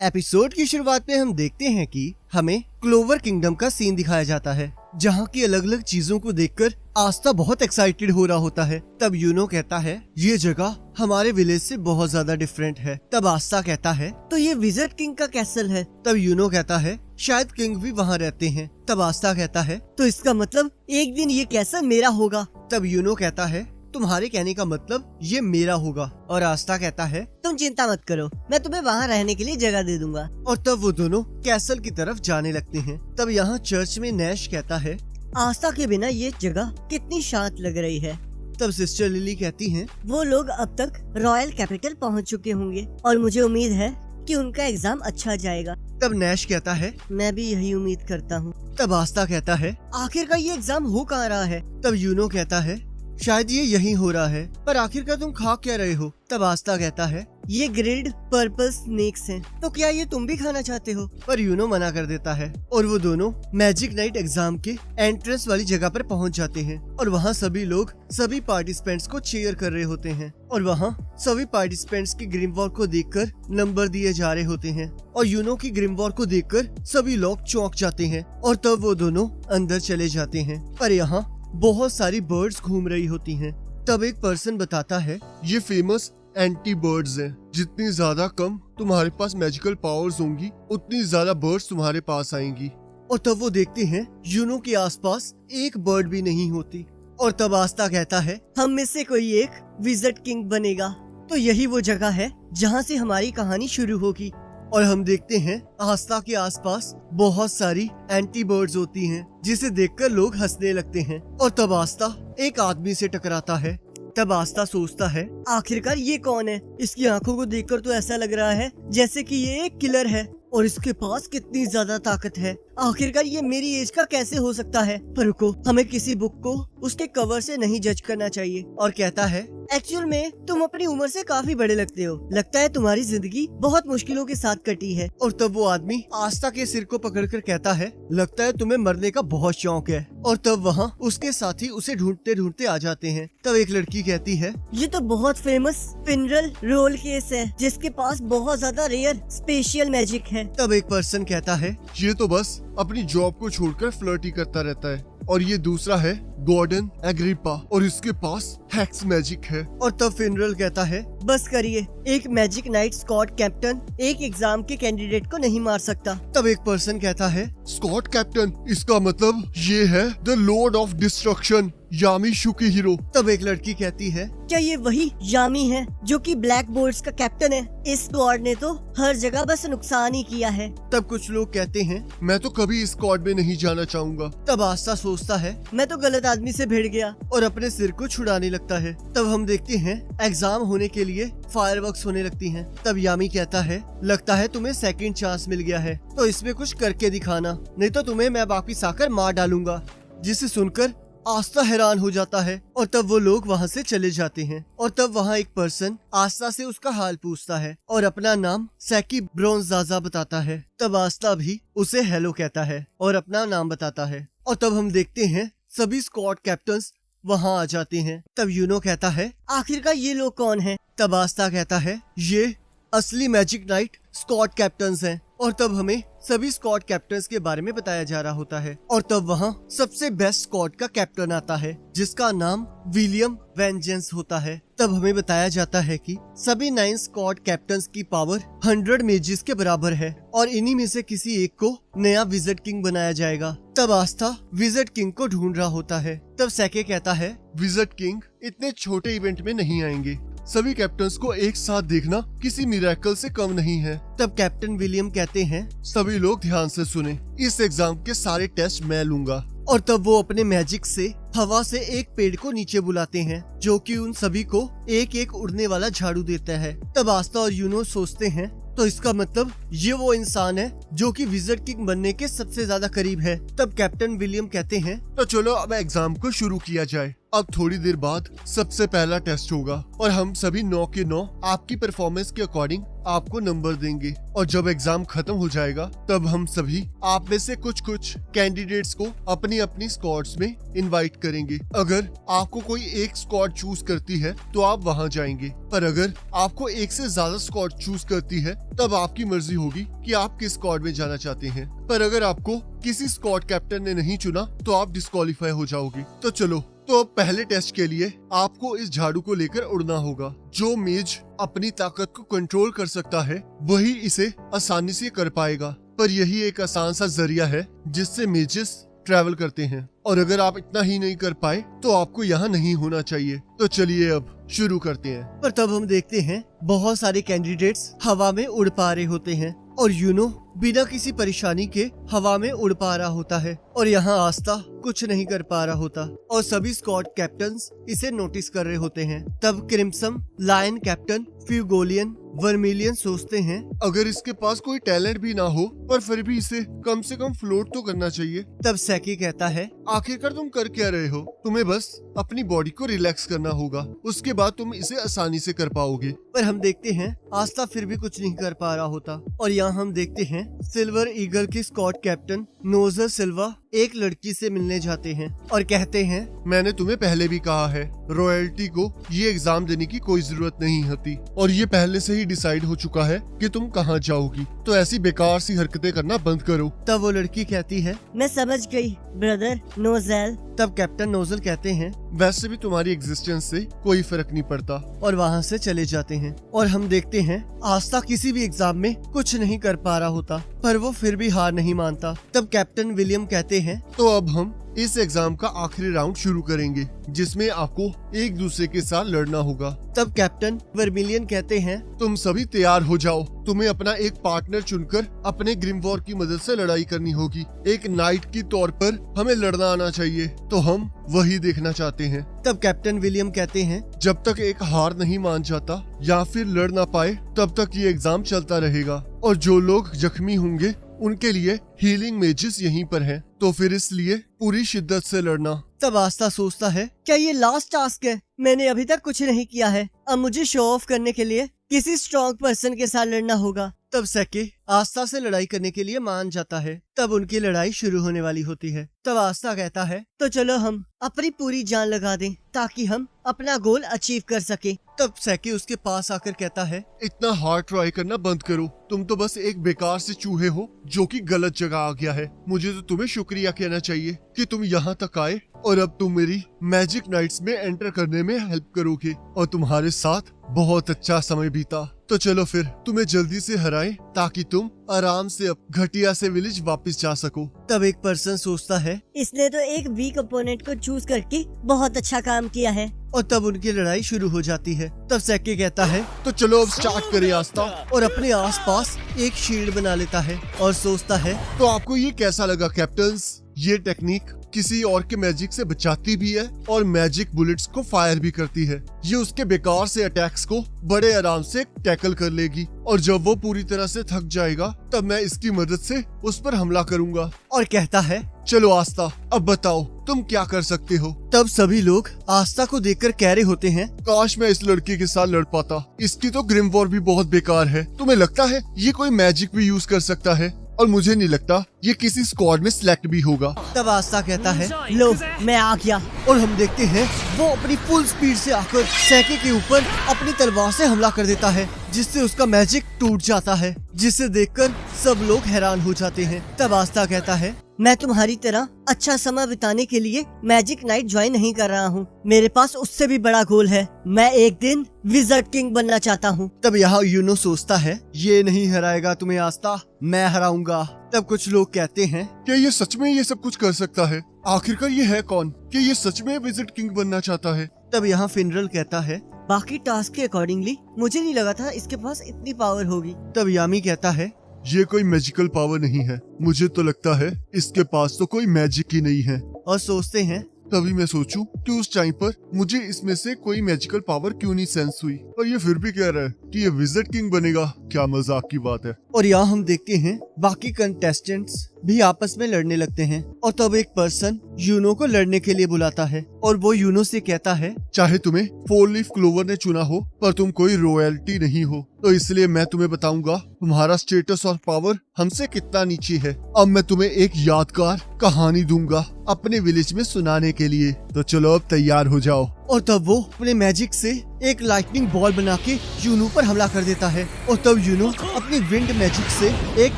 Episode की शुरुआत में हम देखते हैं कि हमें क्लोवर किंगडम का सीन दिखाया जाता है, जहाँ की अलग अलग चीजों को देखकर आस्था बहुत एक्साइटेड हो रहा होता है। तब यूनो कहता है ये जगह हमारे विलेज से बहुत ज्यादा डिफरेंट है। तब आस्था कहता है तो ये विजर्ड किंग का कैसल है। तब यूनो कहता है शायद किंग भी वहाँ रहते हैं। तब आस्था कहता है तो इसका मतलब एक दिन ये कैसल मेरा होगा। तब यूनो कहता है तुम्हारे कहने का मतलब ये मेरा होगा। और आस्था कहता है तुम चिंता मत करो, मैं तुम्हें वहाँ रहने के लिए जगह दे दूंगा। और तब वो दोनों कैसल की तरफ जाने लगते हैं। तब यहाँ चर्च में नैश कहता है आस्था के बिना ये जगह कितनी शांत लग रही है। तब सिस्टर लिली कहती हैं वो लोग अब तक रॉयल कैपिटल पहुँच चुके होंगे और मुझे उम्मीद है कि उनका एग्जाम अच्छा जाएगा। तब नैश कहता है मैं भी यही उम्मीद करता हूँ। तब आस्था कहता है आखिरकार ये एग्जाम हो कहाँ रहा है। तब यूनो कहता है शायद ये यही हो रहा है, पर आखिरकार तुम खा क्या रहे हो। तब आस्था कहता है ये ग्रिल्ड पर्पल स्नेक्स हैं, तो क्या ये तुम भी खाना चाहते हो। पर यूनो मना कर देता है और वो दोनों मैजिक नाइट एग्जाम के एंट्रेंस वाली जगह पर पहुंच जाते हैं। और वहाँ सभी लोग सभी पार्टिसिपेंट्स को चीयर कर रहे होते हैं और वहाँ सभी पार्टिसिपेंट्स की ग्रिम वॉर को देखकर नंबर दिए जा रहे होते हैं। और यूनो की ग्रिम वॉर को देखकर सभी लोग चौंक जाते हैं और तब वो दोनों अंदर चले जाते हैं। पर यहाँ बहुत सारी बर्ड्स घूम रही होती हैं। तब एक पर्सन बताता है ये फेमस एंटी बर्ड्स हैं। जितनी ज्यादा कम तुम्हारे पास मैजिकल पावर्स होंगी उतनी ज्यादा बर्ड्स तुम्हारे पास आएंगी। और तब वो देखते हैं यूनो के आसपास एक बर्ड भी नहीं होती। और तब आस्था कहता है हम में से कोई एक विजर्ड किंग बनेगा, तो यही वो जगह है जहाँ से हमारी कहानी शुरू होगी। और हम देखते हैं आस्था के आसपास बहुत सारी एंटी बर्ड्स होती हैं, जिसे देखकर लोग हंसने लगते हैं। और तब आस्था एक आदमी से टकराता है। तब आस्था सोचता है आखिरकार ये कौन है। इसकी आंखों को देखकर तो ऐसा लग रहा है जैसे कि ये एक किलर है और इसके पास कितनी ज्यादा ताकत है। आखिरकार ये मेरी एज का कैसे हो सकता है। पर रुको, हमें किसी बुक को उसके कवर से नहीं जज करना चाहिए। और कहता है एक्चुअल में तुम अपनी उम्र से काफी बड़े लगते हो, लगता है तुम्हारी जिंदगी बहुत मुश्किलों के साथ कटी है। और तब वो आदमी आस्था के सिर को पकड़कर कहता है लगता है तुम्हें मरने का बहुत शौक है। और तब वहाँ उसके साथी उसे ढूंढते ढूंढते आ जाते हैं। तब एक लड़की कहती है ये तो बहुत फेमस फिनरल रोल केस है, जिसके पास बहुत ज्यादा रेयर स्पेशल मैजिक है। तब एक पर्सन कहता है ये तो बस अपनी जॉब को छोड़कर फ्लर्टी करता रहता है। और ये दूसरा है गॉर्डन एग्रिपा और इसके पास हैक्स मैजिक है। और तब फिनरल कहता है बस करिए, एक मैजिक नाइट स्कॉट कैप्टन एक एग्जाम के कैंडिडेट को नहीं मार सकता। तब एक पर्सन कहता है स्कॉट कैप्टन, इसका मतलब ये है द लॉर्ड ऑफ डिस्ट्रक्शन यामी शुकिहिरो। तब एक लड़की कहती है क्या ये वही यामी है जो कि ब्लैक बोर्ड्स का कैप्टन है। इस स्क्वाड ने तो हर जगह बस नुकसान ही किया है। तब कुछ लोग कहते हैं मैं तो कभी इस स्क्वाड में नहीं जाना चाहूँगा। तब आस्था सोचता है मैं तो गलत आदमी से भिड़ गया और अपने सिर को छुड़ाने लगता है। तब हम देखते हैं एग्जाम होने के लिए फायरवर्क्स होने लगती हैं। तब यामी कहता है लगता है तुम्हें सेकंड चांस मिल गया है, तो इसमें कुछ करके दिखाना, नहीं तो तुम्हें मैं वापिस आकर मार डालूंगा। जिसे सुनकर आस्था हैरान हो जाता है और तब वो लोग वहाँ से चले जाते हैं। और तब वहाँ एक पर्सन आस्था से उसका हाल पूछता है और अपना नाम सैकी ब्रोंजाजा बताता है। तब आस्था भी उसे हेलो कहता है और अपना नाम बताता है। और तब हम देखते हैं सभी स्क्वाड कैप्टन्स वहाँ आ जाते हैं। तब यूनो कहता है आखिरकार ये लोग कौन हैं। तब आस्था कहता है ये असली मैजिक नाइट स्क्वाड कैप्टन्स हैं। और तब हमें सभी स्क्वाड कैप्टन्स के बारे में बताया जा रहा होता है। और तब वहाँ सबसे बेस्ट स्क्वाड का कैप्टन आता है जिसका नाम विलियम वेंजेंस होता है। तब हमें बताया जाता है कि सभी 9 स्क्वाड कैप्टन्स की पावर 100 मेजिस के बराबर है और इन्हीं में से किसी एक को नया विजर्ड किंग बनाया जाएगा। तब आस्था विजर्ड किंग को ढूंढ रहा होता है। तब सैके कहता है विजर्ड किंग इतने छोटे इवेंट में नहीं आएंगे। सभी कैप्टन्स को एक साथ देखना किसी मिरेकल से कम नहीं है। तब कैप्टन विलियम कहते हैं सभी लोग ध्यान से सुने, इस एग्जाम के सारे टेस्ट मैं लूंगा। और तब वो अपने मैजिक से हवा से एक पेड़ को नीचे बुलाते हैं जो कि उन सभी को एक एक उड़ने वाला झाड़ू देता है। तब आस्था और यूनो सोचते हैं तो इसका मतलब ये वो इंसान है जो कि विजर्ड किंग बनने के सबसे ज्यादा करीब है। तब कैप्टन विलियम कहते हैं तो चलो अब एग्जाम को शुरू किया जाए। अब थोड़ी देर बाद सबसे पहला टेस्ट होगा और हम सभी 9 के 9 आपकी परफॉर्मेंस के अकॉर्डिंग आपको नंबर देंगे और जब एग्जाम खत्म हो जाएगा तब हम सभी आप में से कुछ कैंडिडेट्स को अपनी अपनी स्क्वाड्स में इनवाइट करेंगे। अगर आपको कोई एक स्क्वाड चूज करती है तो आप वहां जाएंगे, पर अगर आपको एक से ज्यादा स्क्वाड चूज करती है तब आपकी मर्जी होगी कि आप किस स्क्वाड में जाना चाहते हैं। पर अगर आपको किसी स्क्वाड कैप्टन ने नहीं चुना तो आप डिस्क्वालीफाई हो जाओगे। तो चलो, तो अब पहले टेस्ट के लिए आपको इस झाड़ू को लेकर उड़ना होगा। जो मेज अपनी ताकत को कंट्रोल कर सकता है वही इसे आसानी से कर पाएगा, पर यही एक आसान सा जरिया है जिससे मेजेस ट्रैवल करते हैं। और अगर आप इतना ही नहीं कर पाए तो आपको यहाँ नहीं होना चाहिए। तो चलिए अब शुरू करते हैं। पर तब हम देखते हैं बहुत सारे कैंडिडेट्स हवा में उड़ पा रहे होते हैं और यूनो बिना किसी परेशानी के हवा में उड़ पा रहा होता है और यहाँ आस्था कुछ नहीं कर पा रहा होता और सभी स्क्वाड कैप्टन्स इसे नोटिस कर रहे होते हैं। तब क्रिम्सन, लायन कैप्टन, फ्यूगोलियन, वर्मिलियन सोचते हैं अगर इसके पास कोई टैलेंट भी ना हो पर फिर भी इसे कम से कम फ्लोट तो करना चाहिए। तब सैकी कहता है आखिरकार तुम कर क्या रहे हो? तुम्हें बस अपनी बॉडी को रिलैक्स करना होगा, उसके बाद तुम इसे आसानी से कर पाओगे। पर हम देखते हैं आस्था फिर भी कुछ नहीं कर पा रहा होता और यहाँ हम देखते हैं सिल्वर ईगल की स्क्वाड कैप्टन नोजर सिल्वा एक लड़की से मिलने जाते हैं और कहते हैं मैंने तुम्हें पहले भी कहा है रॉयल्टी को ये एग्जाम देने की कोई जरूरत नहीं होती और ये पहले से ही डिसाइड हो चुका है कि तुम कहाँ जाओगी, तो ऐसी बेकार सी हरकतें करना बंद करो। तब वो लड़की कहती है मैं समझ गई ब्रदर नोजेल। तब कैप्टन नोजल कहते हैं वैसे भी तुम्हारी एग्जिस्टेंस से कोई फर्क नहीं पड़ता और वहाँ से चले जाते हैं। और हम देखते हैं आस्था किसी भी एग्जाम में कुछ नहीं कर पा रहा होता पर वो फिर भी हार नहीं मानता। तब कैप्टन विलियम कहते हैं तो अब हम इस एग्जाम का आखिरी राउंड शुरू करेंगे जिसमें आपको एक दूसरे के साथ लड़ना होगा। तब कैप्टन वर्मिलियन कहते हैं तुम सभी तैयार हो जाओ, तुम्हें अपना एक पार्टनर चुनकर अपने ग्रिमवॉर की मदद से लड़ाई करनी होगी। एक नाइट की तौर पर हमें लड़ना आना चाहिए, तो हम वही देखना चाहते हैं। तब कैप्टन विलियम कहते हैं जब तक एक हार नहीं मान जाता या फिर लड़ ना पाए तब तक ये एग्जाम चलता रहेगा और जो लोग जख्मी होंगे उनके लिए हीलिंग मेजेस यहीं पर हैं, तो फिर इसलिए पूरी शिद्दत से लड़ना। तब आस्था सोचता है क्या ये लास्ट टास्क है? मैंने अभी तक कुछ नहीं किया है, अब मुझे शो ऑफ करने के लिए किसी स्ट्रॉन्ग पर्सन के साथ लड़ना होगा। तब सैकी आस्था से लड़ाई करने के लिए मान जाता है। तब उनकी लड़ाई शुरू होने वाली होती है। तब आस्था कहता है तो चलो हम अपनी पूरी जान लगा दें ताकि हम अपना गोल अचीव कर सके। तब सैकी उसके पास आकर कहता है इतना हार्ड ट्राई करना बंद करो, तुम तो बस एक बेकार से चूहे हो जो कि गलत जगह आ गया है। मुझे तो तुम्हें शुक्रिया कहना चाहिए कि तुम यहाँ तक आए और अब तुम मेरी मैजिक नाइट्स में एंटर करने में हेल्प करोगे और तुम्हारे साथ बहुत अच्छा समय बीता। तो चलो फिर तुम्हें जल्दी से हराएं ताकि तुम आराम से अब घटिया से विलेज वापस जा सको। तब एक पर्सन सोचता है इसने तो एक वीक अपोनेंट को चूज करके बहुत अच्छा काम किया है। और तब उनकी लड़ाई शुरू हो जाती है। तब सैकी कहता है तो चलो अब स्टार्ट करें आस्था, और अपने आसपास एक शील्ड बना लेता है और सोचता है तो आपको ये कैसा लगा कैप्टन्स? ये टेक्निक किसी और के मैजिक से बचाती भी है और मैजिक बुलेट्स को फायर भी करती है। ये उसके बेकार से अटैक्स को बड़े आराम से टैकल कर लेगी और जब वो पूरी तरह से थक जाएगा तब मैं इसकी मदद से उस पर हमला करूंगा। और कहता है चलो आस्था, अब बताओ तुम क्या कर सकते हो? तब सभी लोग आस्था को देखकर कह रहे होते हैं काश मैं इस लड़की के साथ लड़ पाता, इसकी तो ग्रिमवॉर भी बहुत बेकार है। तुम्हें लगता है ये कोई मैजिक भी यूज कर सकता है? और मुझे नहीं लगता ये किसी स्क्वाड में सिलेक्ट भी होगा। तब आस्था कहता है लो मैं आ गया। और हम देखते हैं वो अपनी फुल स्पीड से आकर सैकी के ऊपर अपनी तलवार से हमला कर देता है जिससे उसका मैजिक टूट जाता है, जिसे देखकर सब लोग हैरान हो जाते हैं। तब आस्था कहता है मैं तुम्हारी तरह अच्छा समय बिताने के लिए मैजिक नाइट ज्वाइन नहीं कर रहा हूँ, मेरे पास उससे भी बड़ा गोल है। मैं एक दिन विज़र्ड किंग बनना चाहता हूँ। तब यहाँ यूनो सोचता है ये नहीं हराएगा तुम्हें आस्था, मैं हराऊंगा। तब कुछ लोग कहते हैं क्या ये सच में ये सब कुछ कर सकता है? आखिरकार ये है कौन? क्या ये सच में विज़र्ड किंग बनना चाहता है? तब यहाँ फिनरल कहता है बाकी टास्क के अकॉर्डिंगली मुझे नहीं लगा था इसके पास इतनी पावर होगी। तब यामी कहता है ये कोई मैजिकल पावर नहीं है, मुझे तो लगता है इसके पास तो कोई मैजिक ही नहीं है। और सोचते हैं तभी मैं सोचूं कि उस टाइम पर मुझे इसमें से कोई मैजिकल पावर क्यों नहीं सेंस हुई, और ये फिर भी कह रहा है कि ये विज़र्ड किंग बनेगा। क्या मजाक की बात है। और यहाँ हम देखते हैं बाकी कंटेस्टेंट्स भी आपस में लड़ने लगते हैं और तब एक पर्सन यूनो को लड़ने के लिए बुलाता है और वो यूनो से कहता है, चाहे तुम्हें 4 लीफ क्लोवर ने चुना हो पर तुम कोई रॉयल्टी नहीं हो, तो इसलिए मैं तुम्हें बताऊंगा तुम्हारा स्टेटस और पावर हमसे कितना नीचे है। अब मैं तुम्हें एक यादगार कहानी दूंगा अपने विलेज में सुनाने के लिए, तो चलो अब तैयार हो जाओ। और तब वो अपने मैजिक से एक लाइटनिंग बॉल बना के यूनो पर हमला कर देता है और तब यूनो अपनी विंड मैजिक से एक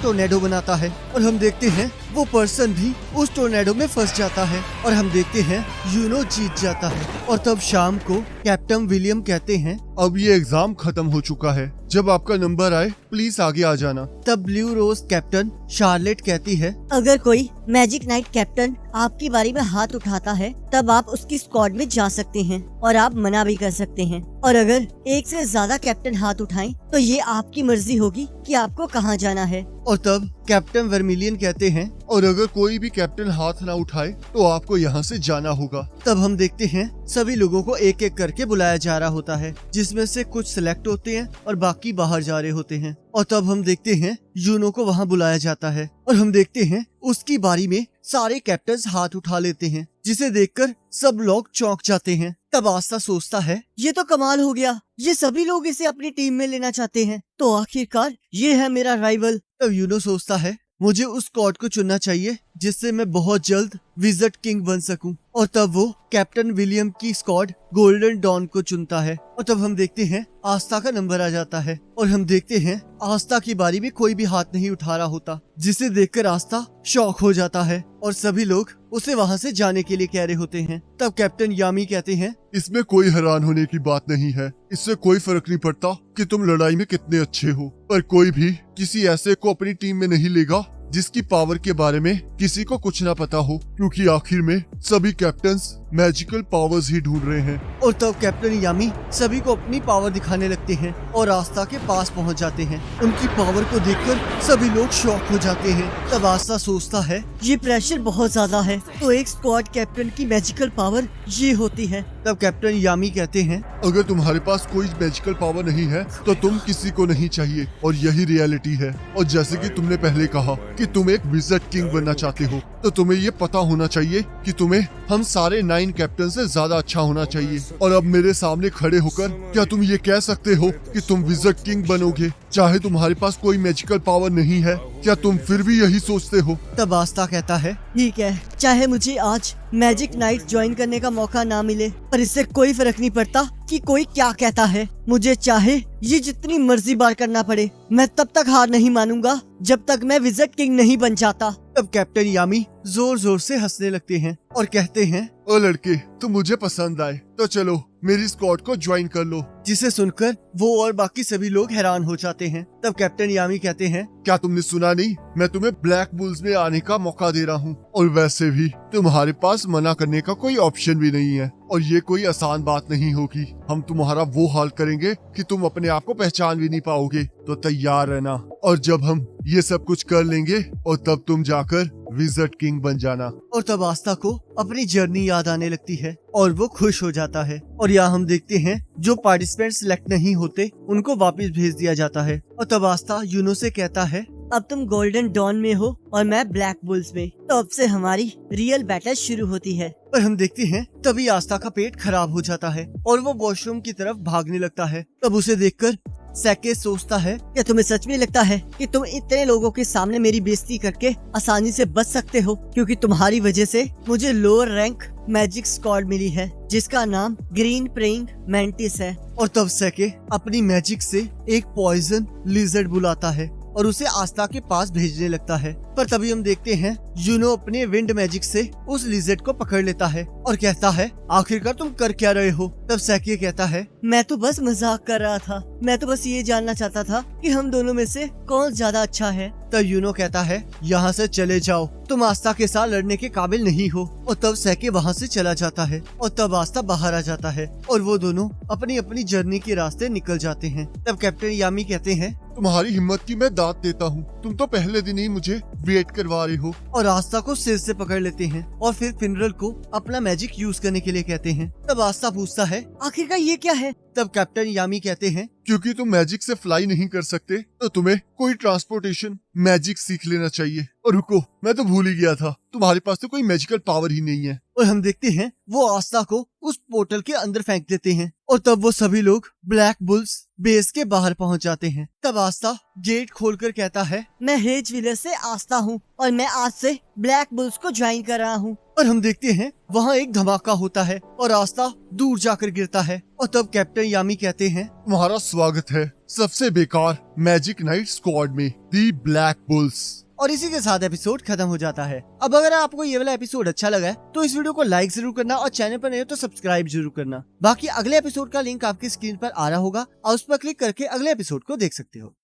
टोर्नेडो बनाता है और हम देखते हैं वो पर्सन भी उस टोर्नेडो में फंस जाता है और हम देखते हैं यूनो जीत जाता है। और तब शाम को कैप्टन विलियम कहते हैं, अब ये एग्जाम खत्म हो चुका है, जब आपका नंबर आए प्लीज आगे आ जाना। तब ब्लू रोज कैप्टन शार्लेट कहती है, अगर कोई मैजिक नाइट कैप्टन आपकी बारी में हाथ उठाता है तब आप उसकी स्क्वाड में जा सकते हैं और आप मना भी कर सकते हैं, और अगर एक से ज्यादा कैप्टन हाथ उठाएं तो ये आपकी मर्जी होगी कि आपको कहां जाना है। और तब कैप्टन वर्मिलियन कहते हैं, और अगर कोई भी कैप्टन हाथ ना उठाए तो आपको यहाँ से जाना होगा। तब हम देखते हैं सभी लोगों को एक एक करके बुलाया जा रहा होता है, जिसमें से कुछ सिलेक्ट होते हैं और बाकी बाहर जा रहे होते हैं। और तब हम देखते हैं यूनो को वहाँ बुलाया जाता है और हम देखते हैं उसकी बारी में सारे कैप्टन्स हाथ उठा लेते हैं, जिसे देखकर सब लोग चौंक जाते हैं। तब आस्था सोचता है, ये तो कमाल हो गया, ये सभी लोग इसे अपनी टीम में लेना चाहते हैं, तो आखिरकार ये है मेरा राइवल। तब यूनो सोचता है, मुझे उस स्क्वाड को चुनना चाहिए जिससे मैं बहुत जल्द विज़र्ड किंग बन सकूं। और तब वो कैप्टन विलियम की स्क्वाड गोल्डन डॉन को चुनता है और तब हम देखते हैं आस्था का नंबर आ जाता है और हम देखते हैं आस्था की बारी में कोई भी हाथ नहीं उठा रहा होता, जिसे देखकर आस्था शॉक हो जाता है और सभी लोग उसे वहाँ से जाने के लिए कह रहे होते हैं। तब कैप्टन यामी कहते हैं, इसमें कोई हैरान होने की बात नहीं है, इससे कोई फर्क नहीं पड़ता कि तुम लड़ाई में कितने अच्छे हो, पर कोई भी किसी ऐसे को अपनी टीम में नहीं लेगा जिसकी पावर के बारे में किसी को कुछ ना पता हो, क्योंकि आखिर में सभी कैप्टन्स मैजिकल पावर्स ही ढूंढ रहे हैं। और तब कैप्टन यामी सभी को अपनी पावर दिखाने लगते हैं और आस्था के पास पहुंच जाते हैं। उनकी पावर को देखकर सभी लोग शॉक हो जाते हैं। तब आस्था सोचता है, ये प्रेशर बहुत ज्यादा है, तो एक स्क्वाड कैप्टन की मैजिकल पावर ये होती है। तब कैप्टन यामी कहते हैं, अगर तुम्हारे पास कोई मैजिकल पावर नहीं है तो तुम किसी को नहीं चाहिए, और यही रियलिटी है। और जैसे कि तुमने पहले कहा कि तुम एक विज़र्ड किंग बनना चाहते हो, तो तुम्हें ये पता होना चाहिए कि तुम्हें हम सारे 9 कैप्टन से ज्यादा अच्छा होना चाहिए। और अब मेरे सामने खड़े होकर क्या तुम ये कह सकते हो कि तुम विज़र्ड किंग बनोगे, चाहे तुम्हारे पास कोई मैजिकल पावर नहीं है? क्या तुम फिर भी यही सोचते हो? तब आस्था कहता है, ठीक है, चाहे मुझे आज मैजिक नाइट ज्वाइन करने का मौका ना मिले, पर इससे कोई फर्क नहीं पड़ता कि कोई क्या कहता है। मुझे चाहे ये जितनी मर्जी बार करना पड़े, मैं तब तक हार नहीं मानूंगा जब तक मैं विज़र्ड किंग नहीं बन जाता। तब कैप्टन यामी जोर जोर से हंसने लगते हैं और कहते हैं, ओ लड़के, तुम मुझे पसंद आए तो चलो मेरी स्क्वाड को ज्वाइन कर लो। जिसे सुनकर वो और बाकी सभी लोग हैरान हो जाते हैं। तब कैप्टन यामी कहते हैं, क्या तुमने सुना नहीं? मैं तुम्हें ब्लैक बुल्स में आने का मौका दे रहा हूँ, और वैसे भी तुम्हारे पास मना करने का कोई ऑप्शन भी नहीं है, और ये कोई आसान बात नहीं होगी। हम तुम्हारा वो हाल करेंगे कि तुम अपने आप को पहचान भी नहीं पाओगे, तो तैयार रहना। और जब हम ये सब कुछ कर लेंगे और तब तुम जाकर विज़र्ड किंग बन जाना। और तब आस्था को अपनी जर्नी याद आने लगती है और वो खुश हो जाता है। और यहाँ हम देखते हैं जो पार्टिसिपेंट सिलेक्ट नहीं होते उनको वापस भेज दिया जाता है। और तब आस्था यूनो से कहता है, अब तुम गोल्डन डॉन में हो और मैं ब्लैक बुल्स में, तो अब से हमारी रियल बैटल शुरू होती है। पर हम देखते हैं तभी आस्था का पेट खराब हो जाता है और वो वॉशरूम की तरफ भागने लगता है। तब उसे देखकर सैके सोचता है, क्या तुम्हें सच में लगता है कि तुम इतने लोगों के सामने मेरी बेइज्जती करके आसानी से बच सकते हो? क्योंकि तुम्हारी वजह से मुझे लोअर रैंक मैजिक स्क्वाड मिली है, जिसका नाम ग्रीन प्रेइंग मैंटिस है। और तब सैके अपनी मैजिक से एक पॉइजन लिजर्ड बुलाता है और उसे आस्था के पास भेजने लगता है। पर तभी हम देखते हैं यूनो अपने विंड मैजिक से उस लिजर्ड को पकड़ लेता है और कहता है, आखिरकार तुम कर क्या रहे हो? तब सैके कहता है, मैं तो बस मजाक कर रहा था, मैं तो बस ये जानना चाहता था कि हम दोनों में से कौन ज्यादा अच्छा है। तब यूनो कहता है, यहाँ से चले जाओ, तुम आस्था के साथ लड़ने के काबिल नहीं हो। और तब सैके वहाँ से चला जाता है और तब आस्था बाहर आ जाता है और वो दोनों अपनी अपनी जर्नी के रास्ते निकल जाते हैं। तब कैप्टन यामी कहते हैं, तुम्हारी हिम्मत की मैं दाद देता हूँ। तुम तो पहले दिन ही मुझे वेट करवा रहे हो। और आस्था को सिर से पकड़ लेते हैं और फिर फिनरल को अपना मैजिक यूज करने के लिए कहते हैं। तब आस्था पूछता है, आखिरकार ये क्या है? तब कैप्टन यामी कहते हैं, क्योंकि तुम मैजिक से फ्लाई नहीं कर सकते तो तुम्हें कोई ट्रांसपोर्टेशन मैजिक सीख लेना चाहिए। और रुको, मैं तो भूल ही गया था, तुम्हारे पास तो कोई मैजिकल पावर ही नहीं है। और हम देखते हैं वो आस्था को उस पोर्टल के अंदर फेंक देते हैं और तब वो सभी लोग ब्लैक बुल्स बेस के बाहर पहुंच जाते हैं। तब आस्था गेट खोलकर कहता है, मैं हेज विलेज से आस्था हूँ और मैं आज से ब्लैक बुल्स को ज्वाइन कर रहा हूँ। और हम देखते हैं वहाँ एक धमाका होता है और आस्था दूर जाकर गिरता है। और तब कैप्टन यामी कहते हैं, तुम्हारा स्वागत है सबसे बेकार मैजिक नाइट स्क्वाड में, दी ब्लैक बुल्स। और इसी के साथ एपिसोड खत्म हो जाता है। अब अगर आपको ये वाला एपिसोड अच्छा लगा है तो इस वीडियो को लाइक जरूर करना और चैनल पर नए हो तो सब्सक्राइब जरूर करना। बाकी अगले एपिसोड का लिंक आपकी स्क्रीन पर आ रहा होगा और उस पर क्लिक करके अगले एपिसोड को देख सकते हो।